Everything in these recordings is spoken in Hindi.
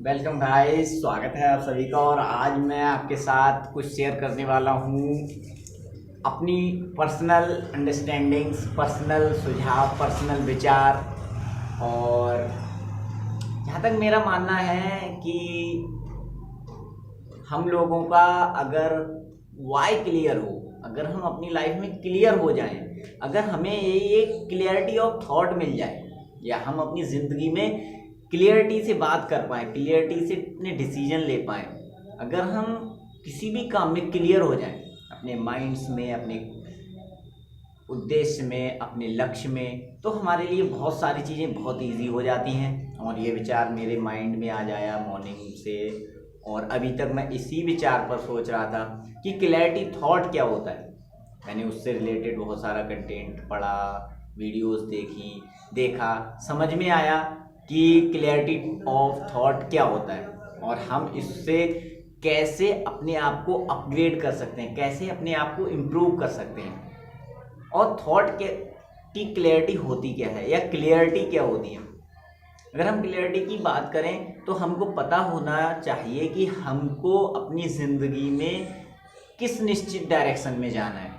वेलकम गाइस, स्वागत है आप सभी का। और आज मैं आपके साथ कुछ शेयर करने वाला हूँ अपनी पर्सनल अंडरस्टैंडिंग्स, पर्सनल सुझाव, पर्सनल विचार। और जहाँ तक मेरा मानना है कि हम लोगों का अगर वाई क्लियर हो, अगर हम अपनी लाइफ में क्लियर हो जाएं, अगर हमें ये एक क्लियरिटी ऑफ थॉट मिल जाए या हम अपनी ज़िंदगी में क्लियरिटी से बात कर पाएँ, क्लियरिटी से अपने डिसीजन ले पाएँ, अगर हम किसी भी काम में क्लियर हो जाएं, अपने माइंड्स में, अपने उद्देश्य में, अपने लक्ष्य में, तो हमारे लिए बहुत सारी चीज़ें बहुत इजी हो जाती हैं। और ये विचार मेरे माइंड में आ जाया मॉर्निंग से, और अभी तक मैं इसी विचार पर सोच रहा था कि क्लैरिटी थॉट क्या होता है। मैंने उससे रिलेटेड बहुत सारा कंटेंट पढ़ा, वीडियोस देखा, समझ में आया कि क्लैरिटी ऑफ थॉट क्या होता है और हम इससे कैसे अपने आप को अपग्रेड कर सकते हैं, कैसे अपने आप को इम्प्रूव कर सकते हैं। और थॉट की क्लैरिटी होती क्या है या क्लियरिटी क्या होती है। अगर हम क्लियरिटी की बात करें तो हमको पता होना चाहिए कि हमको अपनी ज़िंदगी में किस निश्चित डायरेक्शन में जाना है।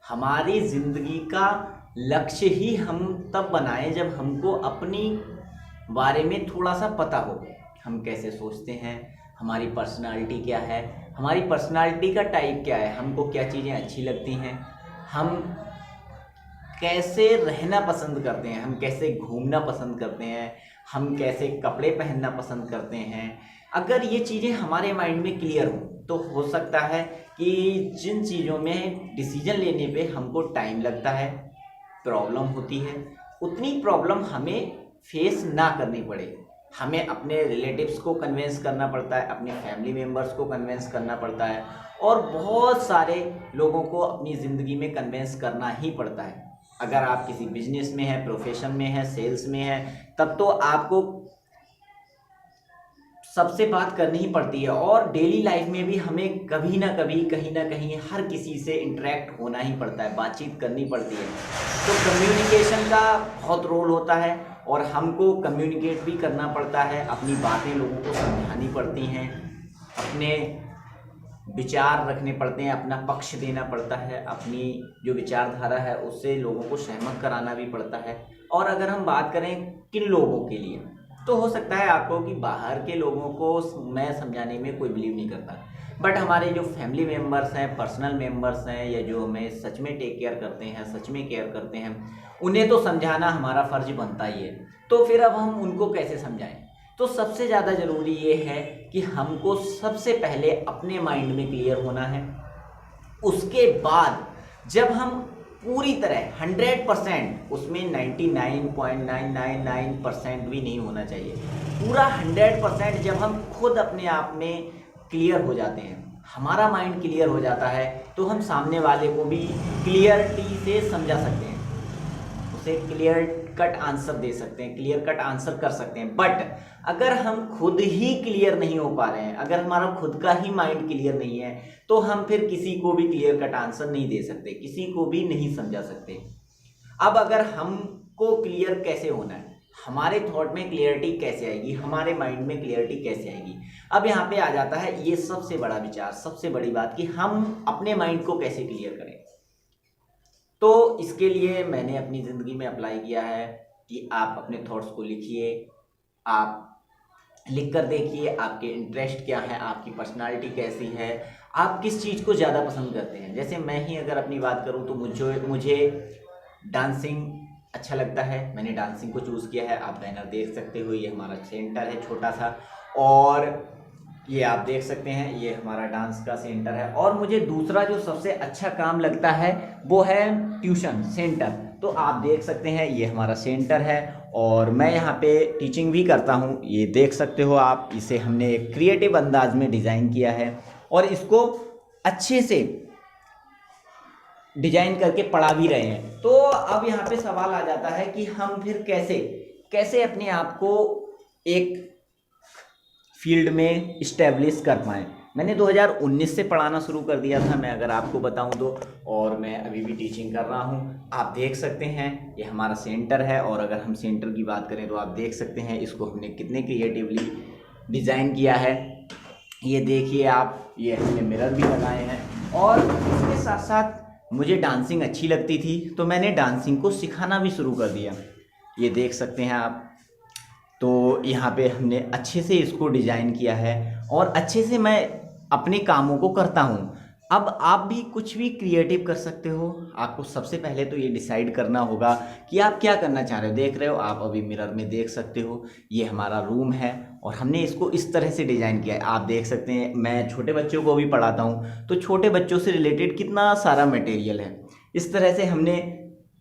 हमारी ज़िंदगी का लक्ष्य ही हम तब बनाएं जब हमको अपनी बारे में थोड़ा सा पता हो। हम कैसे सोचते हैं, हमारी पर्सनालिटी क्या है, हमारी पर्सनालिटी का टाइप क्या है, हमको क्या चीज़ें अच्छी लगती हैं, हम कैसे रहना पसंद करते हैं, हम कैसे घूमना पसंद करते हैं, हम कैसे कपड़े पहनना पसंद करते हैं। अगर ये चीज़ें हमारे माइंड में क्लियर हो तो हो सकता है कि जिन चीज़ों में डिसीजन लेने पे हमको टाइम लगता है, प्रॉब्लम होती है, उतनी प्रॉब्लम हमें फेस ना करनी पड़े। हमें अपने रिलेटिव्स को कन्विंस करना पड़ता है, अपने फैमिली मेम्बर्स को कन्विंस करना पड़ता है, और बहुत सारे लोगों को अपनी ज़िंदगी में कन्विंस करना ही पड़ता है। अगर आप किसी बिजनेस में हैं, प्रोफेशन में हैं, सेल्स में हैं, तब तो आपको सबसे बात करनी ही पड़ती है। और डेली लाइफ में भी हमें कभी ना कभी, कहीं ना कहीं, हर किसी से इंटरेक्ट होना ही पड़ता है, बातचीत करनी पड़ती है। तो कम्युनिकेशन का बहुत रोल होता है और हमको कम्युनिकेट भी करना पड़ता है, अपनी बातें लोगों को समझानी पड़ती हैं, अपने विचार रखने पड़ते हैं, अपना पक्ष देना पड़ता है, अपनी जो विचारधारा है उससे लोगों को सहमत कराना भी पड़ता है। और अगर हम बात करें किन लोगों के लिए, तो हो सकता है आपको कि बाहर के लोगों को मैं समझाने में कोई बिलीव नहीं करता, बट हमारे जो फैमिली मेम्बर्स हैं, पर्सनल मेम्बर्स हैं, या जो हमें सच में टेक केयर करते हैं, सच में केयर करते हैं, उन्हें तो समझाना हमारा फ़र्ज बनता ही है। तो फिर अब हम उनको कैसे समझाएं? तो सबसे ज़्यादा ज़रूरी ये है कि हमको सबसे पहले अपने माइंड में क्लियर होना है। उसके बाद जब हम पूरी तरह 100%, उसमें 99.999% भी नहीं होना चाहिए, पूरा 100% जब हम खुद अपने आप में क्लियर हो जाते हैं, हमारा माइंड क्लियर हो जाता है, तो हम सामने वाले को भी क्लियरिटी से समझा सकते हैं, उसे क्लियर कट आंसर दे सकते हैं, क्लियर कट आंसर कर सकते हैं। बट अगर हम खुद ही क्लियर नहीं हो पा रहे हैं, अगर हमारा खुद का ही माइंड क्लियर नहीं है, तो हम फिर किसी को भी क्लियर कट आंसर नहीं दे सकते, किसी को भी नहीं समझा सकते। अब अगर हमको क्लियर कैसे होना है, हमारे थॉट में क्लियरिटी कैसे आएगी, हमारे माइंड में क्लियरिटी कैसे आएगी, अब यहाँ पे आ जाता है ये सबसे बड़ा विचार, सबसे बड़ी बात कि हम अपने माइंड को कैसे क्लियर करें। तो इसके लिए मैंने अपनी ज़िंदगी में अप्लाई किया है कि आप अपने थॉट्स को लिखिए, आप लिख कर देखिए आपके इंटरेस्ट क्या है, आपकी पर्सनालिटी कैसी है, आप किस चीज़ को ज़्यादा पसंद करते हैं। जैसे मैं ही अगर अपनी बात करूं तो मुझे डांसिंग अच्छा लगता है, मैंने डांसिंग को चूज़ किया है। आप बैनर देख सकते हो, ये हमारा सेंटर है छोटा सा, और ये आप देख सकते हैं ये हमारा डांस का सेंटर है। और मुझे दूसरा जो सबसे अच्छा काम लगता है वो है ट्यूशन सेंटर। तो आप देख सकते हैं ये हमारा सेंटर है और मैं यहाँ पे टीचिंग भी करता हूँ, ये देख सकते हो आप। इसे हमने एक क्रिएटिव अंदाज में डिज़ाइन किया है और इसको अच्छे से डिजाइन करके पढ़ा भी रहे हैं। तो अब यहाँ पे सवाल आ जाता है कि हम फिर कैसे अपने आप को एक फील्ड में इस्टेब्लिश कर पाएँ। मैंने 2019 से पढ़ाना शुरू कर दिया था, मैं अगर आपको बताऊं तो, और मैं अभी भी टीचिंग कर रहा हूं। आप देख सकते हैं ये हमारा सेंटर है, और अगर हम सेंटर की बात करें तो आप देख सकते हैं इसको हमने कितने क्रिएटिवली डिज़ाइन किया है। ये देखिए आप, ये हमने मिरर भी लगाए हैं। और इसके साथ साथ मुझे डांसिंग अच्छी लगती थी तो मैंने डांसिंग को सिखाना भी शुरू कर दिया। ये देख सकते हैं आप। तो यहाँ पे हमने अच्छे से इसको डिज़ाइन किया है और अच्छे से मैं अपने कामों को करता हूँ। अब आप भी कुछ भी क्रिएटिव कर सकते हो। आपको सबसे पहले तो ये डिसाइड करना होगा कि आप क्या करना चाह रहे हो। देख रहे हो आप अभी मिरर में देख सकते हो, ये हमारा रूम है और हमने इसको इस तरह से डिज़ाइन किया है। आप देख सकते हैं, मैं छोटे बच्चों को भी पढ़ाता हूँ तो छोटे बच्चों से रिलेटेड कितना सारा मटेरियल है। इस तरह से हमने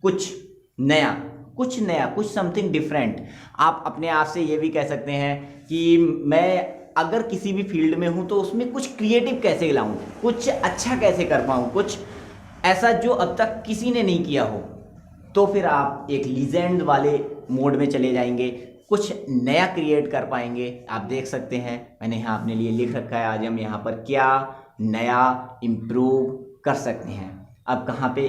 कुछ नया कुछ समथिंग डिफरेंट। आप अपने आप से ये भी कह सकते हैं कि मैं अगर किसी भी फील्ड में हूँ तो उसमें कुछ क्रिएटिव कैसे लाऊं, कुछ अच्छा कैसे कर पाऊँ, कुछ ऐसा जो अब तक किसी ने नहीं किया हो। तो फिर आप एक लीजेंड वाले मोड में चले जाएंगे, कुछ नया क्रिएट कर पाएंगे। आप देख सकते हैं मैंने यहाँ अपने लिए लिख रखा है, आज हम यहाँ पर क्या नया इम्प्रूव कर सकते हैं। अब कहाँ पे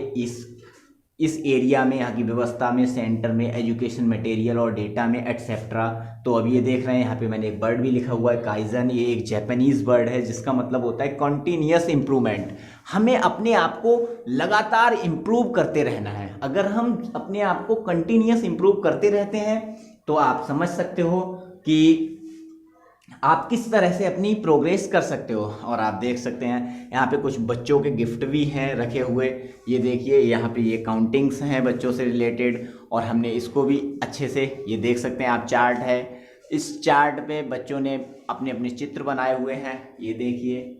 इस एरिया में, यहाँ की व्यवस्था में, सेंटर में, एजुकेशन मटेरियल और डेटा में एटसेट्रा। तो अब ये देख रहे हैं यहाँ पे मैंने एक वर्ड भी लिखा हुआ है, काइजन। ये एक जापानीज वर्ड है जिसका मतलब होता है कॉन्टीन्यूअस इम्प्रूवमेंट। हमें अपने आप को लगातार इम्प्रूव करते रहना है। अगर हम अपने आप को कंटिन्यूअस इम्प्रूव करते रहते हैं तो आप समझ सकते हो कि आप किस तरह से अपनी प्रोग्रेस कर सकते हो। और आप देख सकते हैं यहाँ पे कुछ बच्चों के गिफ्ट भी हैं रखे हुए। ये देखिए यहाँ पे ये काउंटिंग्स हैं बच्चों से रिलेटेड और हमने इसको भी अच्छे से, ये देख सकते हैं आप, चार्ट है। इस चार्ट पे बच्चों ने अपने अपने चित्र बनाए हुए हैं, ये देखिए।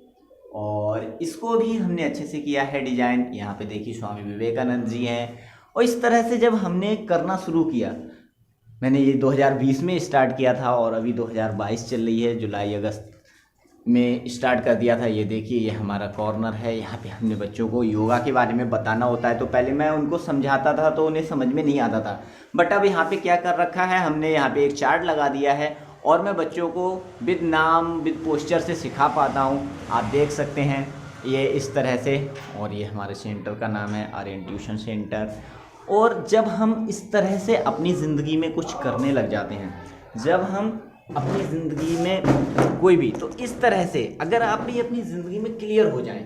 और इसको भी हमने अच्छे से किया है डिजाइन। यहाँ पे देखिए स्वामी विवेकानंद जी हैं। और इस तरह से जब हमने करना शुरू किया, मैंने ये 2020 में स्टार्ट किया था और अभी 2022 चल रही है, जुलाई अगस्त में स्टार्ट कर दिया था। ये देखिए ये हमारा कॉर्नर है। यहाँ पे हमने बच्चों को योगा के बारे में बताना होता है तो पहले मैं उनको समझाता था तो उन्हें समझ में नहीं आता था, बट अब यहाँ पे क्या कर रखा है हमने, यहाँ पे एक चार्ट लगा दिया है और मैं बच्चों को विद नाम विद पोस्चर से सिखा पाता हूँ। आप देख सकते हैं ये इस तरह से। और ये हमारे सेंटर का नाम है आर्यन ट्यूशन सेंटर। और जब हम इस तरह से अपनी ज़िंदगी में कुछ करने लग जाते हैं, जब हम अपनी ज़िंदगी में कोई भी, तो इस तरह से अगर आप भी अपनी ज़िंदगी में क्लियर हो जाएं,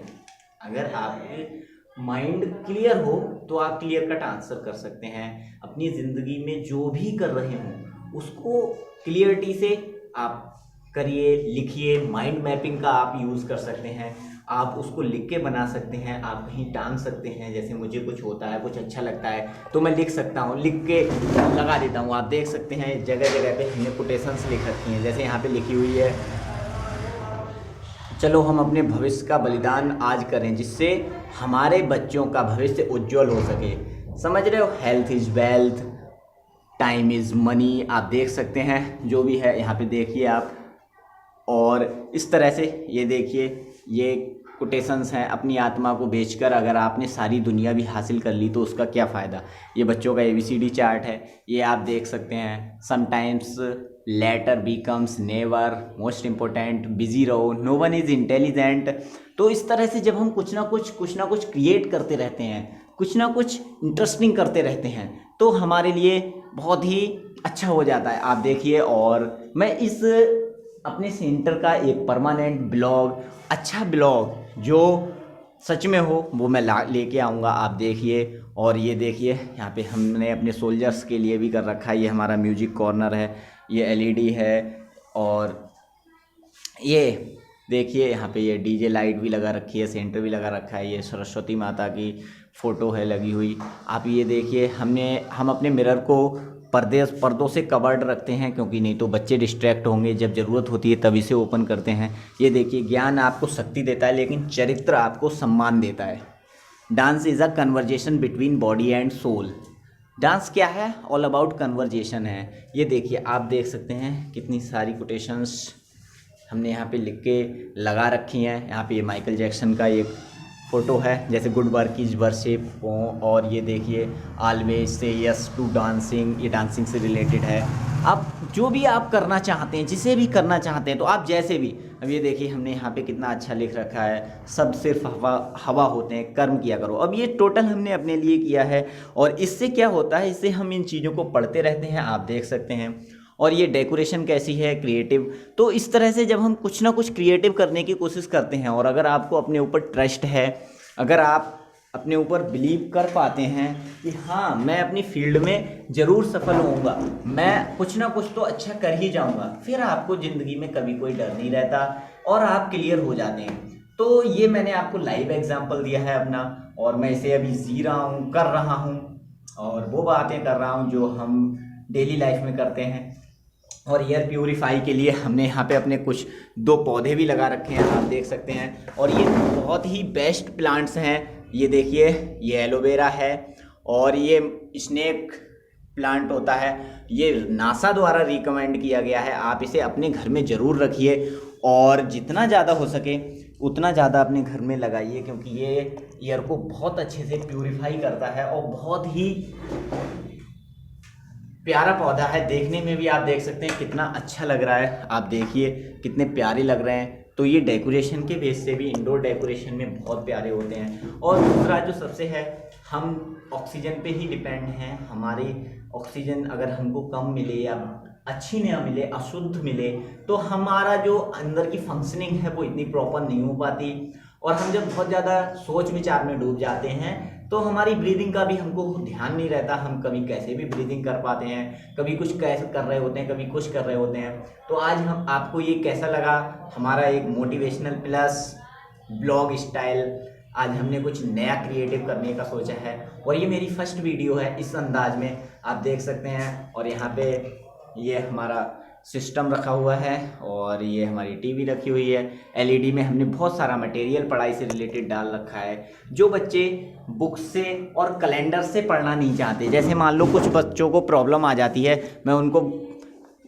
अगर आपके माइंड क्लियर हो तो आप क्लियर कट आंसर कर सकते हैं। अपनी ज़िंदगी में जो भी कर रहे हों उसको क्लियरिटी से आप करिए, लिखिए। माइंड मैपिंग का आप यूज़ कर सकते हैं, आप उसको लिख के बना सकते हैं, आप कहीं टांग सकते हैं। जैसे मुझे कुछ होता है, कुछ अच्छा लगता है तो मैं लिख सकता हूँ, लिख के लगा देता हूँ। आप देख सकते हैं जगह जगह पे हमने कोटेशंस लिख रखी हैं, जैसे यहाँ पे लिखी हुई है, चलो हम अपने भविष्य का बलिदान आज करें जिससे हमारे बच्चों का भविष्य उज्जवल हो सके। समझ रहे हो, health is wealth, time is money. आप देख सकते हैं जो भी है यहाँ पे देखिए आप। और इस तरह से ये देखिए ये कोटेशंस हैं, अपनी आत्मा को बेचकर अगर आपने सारी दुनिया भी हासिल कर ली तो उसका क्या फ़ायदा। ये बच्चों का ABCD चार्ट है, ये आप देख सकते हैं। Sometimes letter becomes never, most important, busy रहो, नो वन इज़ इंटेलिजेंट। तो इस तरह से जब हम कुछ ना कुछ क्रिएट करते रहते हैं, कुछ ना कुछ इंटरेस्टिंग करते रहते हैं तो हमारे लिए बहुत ही अच्छा हो जाता है। आप देखिए, और मैं इस अपने सेंटर का एक परमानेंट ब्लॉग, अच्छा ब्लॉग जो सच में हो वो मैं लेके आऊँगा। आप देखिए। और ये देखिए यहाँ पे हमने अपने सोल्जर्स के लिए भी कर रखा है। ये हमारा म्यूजिक कॉर्नर है, ये LED है। और ये देखिए यहाँ पे ये DJ लाइट भी लगा रखी है, सेंटर भी लगा रखा है। ये सरस्वती माता की फ़ोटो है लगी हुई। आप ये देखिए, हम अपने मिरर को पर्दों से कवर्ड रखते हैं क्योंकि नहीं तो बच्चे डिस्ट्रैक्ट होंगे। जब ज़रूरत होती है तभी से ओपन करते हैं। ये देखिए, ज्ञान आपको शक्ति देता है लेकिन चरित्र आपको सम्मान देता है। Dance is a conversation between body and soul. Dance क्या है? ऑल अबाउट कन्वर्जेशन है। ये देखिए, आप देख सकते हैं कितनी सारी कोटेशंस हमने यहाँ पे लिख के लगा रखी हैं। यहाँ पे ये माइकल जैक्सन का एक फ़ोटो है, जैसे गुड वर्क इज वर्शिप। और ये देखिए ऑलवेज से यस टू डांसिंग, ये डांसिंग से रिलेटेड है। आप जो भी आप करना चाहते हैं, जिसे भी करना चाहते हैं, तो आप जैसे भी, अब ये देखिए हमने यहाँ पे कितना अच्छा लिख रखा है, सब सिर्फ हवा होते हैं, कर्म किया करो। अब ये टोटल हमने अपने लिए किया है और इससे क्या होता है, इससे हम इन चीज़ों को पढ़ते रहते हैं। आप देख सकते हैं। और ये डेकोरेशन कैसी है, क्रिएटिव। तो इस तरह से जब हम कुछ ना कुछ क्रिएटिव करने की कोशिश करते हैं और अगर आपको अपने ऊपर ट्रस्ट है, अगर आप अपने ऊपर बिलीव कर पाते हैं कि हाँ मैं अपनी फील्ड में ज़रूर सफल होऊंगा, मैं कुछ ना कुछ तो अच्छा कर ही जाऊंगा, फिर आपको ज़िंदगी में कभी कोई डर नहीं रहता और आप क्लियर हो जाते हैं। तो ये मैंने आपको लाइव एग्जांपल दिया है अपना, और मैं इसे अभी जी रहा हूँ, कर रहा हूँ, और वो बातें कर रहा हूँ जो हम डेली लाइफ में करते हैं। और एयर प्यूरीफाई के लिए हमने यहाँ पे अपने कुछ 2 पौधे भी लगा रखे हैं, आप देख सकते हैं। और ये बहुत ही बेस्ट प्लांट्स हैं। ये देखिए, ये एलोवेरा है और ये स्नेक प्लांट होता है। ये नासा द्वारा रिकमेंड किया गया है। आप इसे अपने घर में ज़रूर रखिए और जितना ज़्यादा हो सके उतना ज़्यादा अपने घर में लगाइए, क्योंकि ये एयर को बहुत अच्छे से प्यूरीफाई करता है और बहुत ही प्यारा पौधा है। देखने में भी आप देख सकते हैं कितना अच्छा लग रहा है, आप देखिए कितने प्यारे लग रहे हैं। तो ये डेकोरेशन के बेस से भी इंडोर डेकोरेशन में बहुत प्यारे होते हैं। और दूसरा जो सबसे है, हम ऑक्सीजन पे ही डिपेंड हैं। हमारी ऑक्सीजन अगर हमको कम मिले या अच्छी ना मिले, अशुद्ध मिले, तो हमारा जो अंदर की फंक्शनिंग है वो इतनी प्रॉपर नहीं हो पाती। और हम जब बहुत ज़्यादा सोच विचार में डूब जाते हैं तो हमारी ब्रीदिंग का भी हमको ध्यान नहीं रहता। हम कभी कैसे भी ब्रीदिंग कर पाते हैं, कभी कुछ कैसे कर रहे होते हैं, कभी कुछ कर रहे होते हैं। तो आज हम आपको ये कैसा लगा हमारा एक मोटिवेशनल प्लस ब्लॉग स्टाइल, आज हमने कुछ नया क्रिएटिव करने का सोचा है। और ये मेरी फर्स्ट वीडियो है इस अंदाज में, आप देख सकते हैं। और यहाँ पे ये हमारा सिस्टम रखा हुआ है और ये हमारी टीवी रखी हुई है। एलईडी में हमने बहुत सारा मटेरियल पढ़ाई से रिलेटेड डाल रखा है। जो बच्चे बुक से और कैलेंडर से पढ़ना नहीं चाहते, जैसे मान लो कुछ बच्चों को प्रॉब्लम आ जाती है, मैं उनको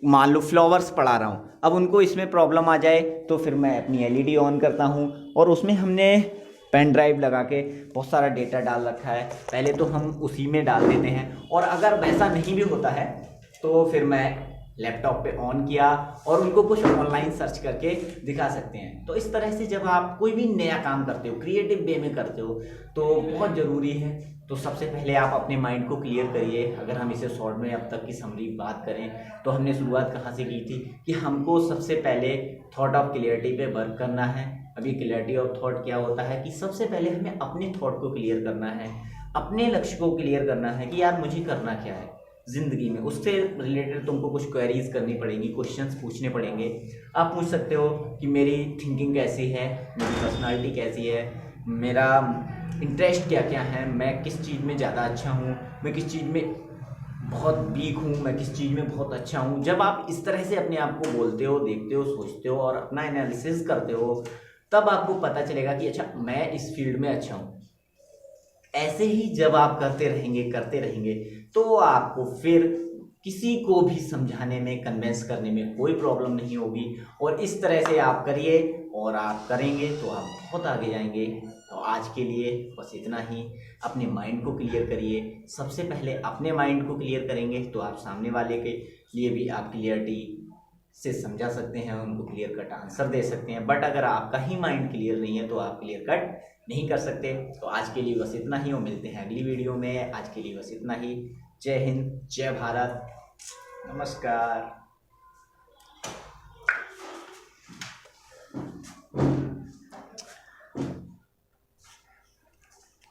मान लो फ्लावर्स पढ़ा रहा हूँ, अब उनको इसमें प्रॉब्लम आ जाए तो फिर मैं अपनी एलईडी ऑन करता हूँ और उसमें हमने पेन ड्राइव लगा के बहुत सारा डेटा डाल रखा है। पहले तो हम उसी में डाल देते हैं, और अगर वैसा नहीं भी होता है तो फिर मैं लैपटॉप पे ऑन किया और उनको कुछ ऑनलाइन सर्च करके दिखा सकते हैं। तो इस तरह से जब आप कोई भी नया काम करते हो, क्रिएटिव वे में करते हो, तो बहुत ज़रूरी है। तो सबसे पहले आप अपने माइंड को क्लियर करिए। अगर हम इसे शॉर्ट में अब तक की समरी बात करें तो हमने शुरुआत कहाँ से की थी कि हमको सबसे पहले थॉट ऑफ क्लियरिटी पे वर्क करना है। अभी क्लियरिटी ऑफ थॉट क्या होता है कि सबसे पहले हमें अपने थॉट को क्लियर करना है, अपने लक्ष्य को क्लियर करना है कि यार मुझे करना क्या है ज़िंदगी में। उससे रिलेटेड तुमको कुछ क्वेरीज करनी पड़ेंगी, क्वेश्चंस पूछने पड़ेंगे। आप पूछ सकते हो कि मेरी थिंकिंग कैसी है, मेरी पर्सनालिटी कैसी है, मेरा इंटरेस्ट क्या क्या है, मैं किस चीज़ में ज़्यादा अच्छा हूँ, मैं किस चीज़ में बहुत वीक हूँ, मैं किस चीज़ में बहुत अच्छा हूँ। जब आप इस तरह से अपने आप को बोलते हो, देखते हो, सोचते हो और अपना एनालिसिस करते हो, तब आपको पता चलेगा कि अच्छा मैं इस फील्ड में अच्छा हूँ। ऐसे ही जब आप करते रहेंगे तो आपको फिर किसी को भी समझाने में, कन्विंस करने में कोई प्रॉब्लम नहीं होगी। और इस तरह से आप करिए और आप करेंगे तो आप बहुत आगे जाएंगे। तो आज के लिए बस इतना ही। अपने माइंड को क्लियर करिए। सबसे पहले अपने माइंड को क्लियर करेंगे तो आप सामने वाले के लिए भी आप क्लियरिटी से समझा सकते हैं, उनको क्लियर कट आंसर दे सकते हैं। बट अगर आपका ही माइंड क्लियर नहीं है तो आप क्लियर कट नहीं कर सकते। तो आज के लिए बस इतना ही, और मिलते हैं अगली वीडियो में। आज के लिए बस इतना ही। जय हिंद, जय भारत, नमस्कार।